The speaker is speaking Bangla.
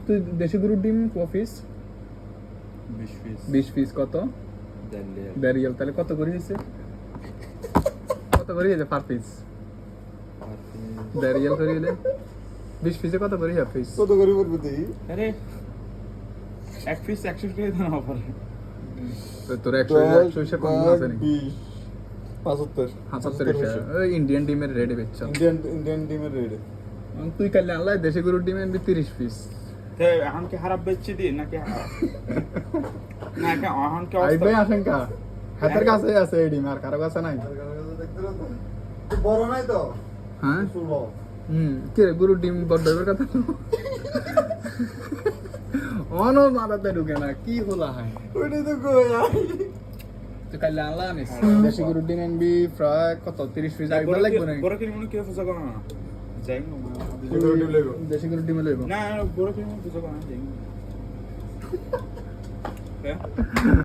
তুই দেশি গরুর ডিম পিস 20 পিস কত 1.5 রিয়াল তাহলে কত করে হয়েছে কত করে হয়েছে পার পিস 1.5 রিয়াল করে হলে 20 পিসে কত করে হবে পিস কত করে পড়বে তুই আরে এক পিস 100 টাকা দাম অফার তোর 100 হিসাব কম আছে নাকি 75 ওই ইন্ডিয়ান ডিমের রেডে বেচছ ইন্ডিয়ান ডিমের রেড তুই কাল আনলাই দেশি গরুর ডিম এনে 30 পিস তে এখন কি খারাপ বেচছি দি নাকি না কি এখন কি আই ভাই অবস্থা আশঙ্কা হাতের কাছে আছে এই ডিম আর কারো কাছে নাই বড় নাই তো হ্যাঁ ষোল কি রে গরুর ডিম বড় ডবের কথা অনো মাথাতে ঢুকে না কি হলা হয় ওইটাই তো কই তুই কাল আনলা নিস দেশি গরুর ডিম এনবি প্রায় কত 30 পিস আইবা লাগবে না বড় কি মনে কি ফুসা কোন না যাই দেশি গরুর ডিম লইব না বড় কি মনে ফুসা কোন না যাই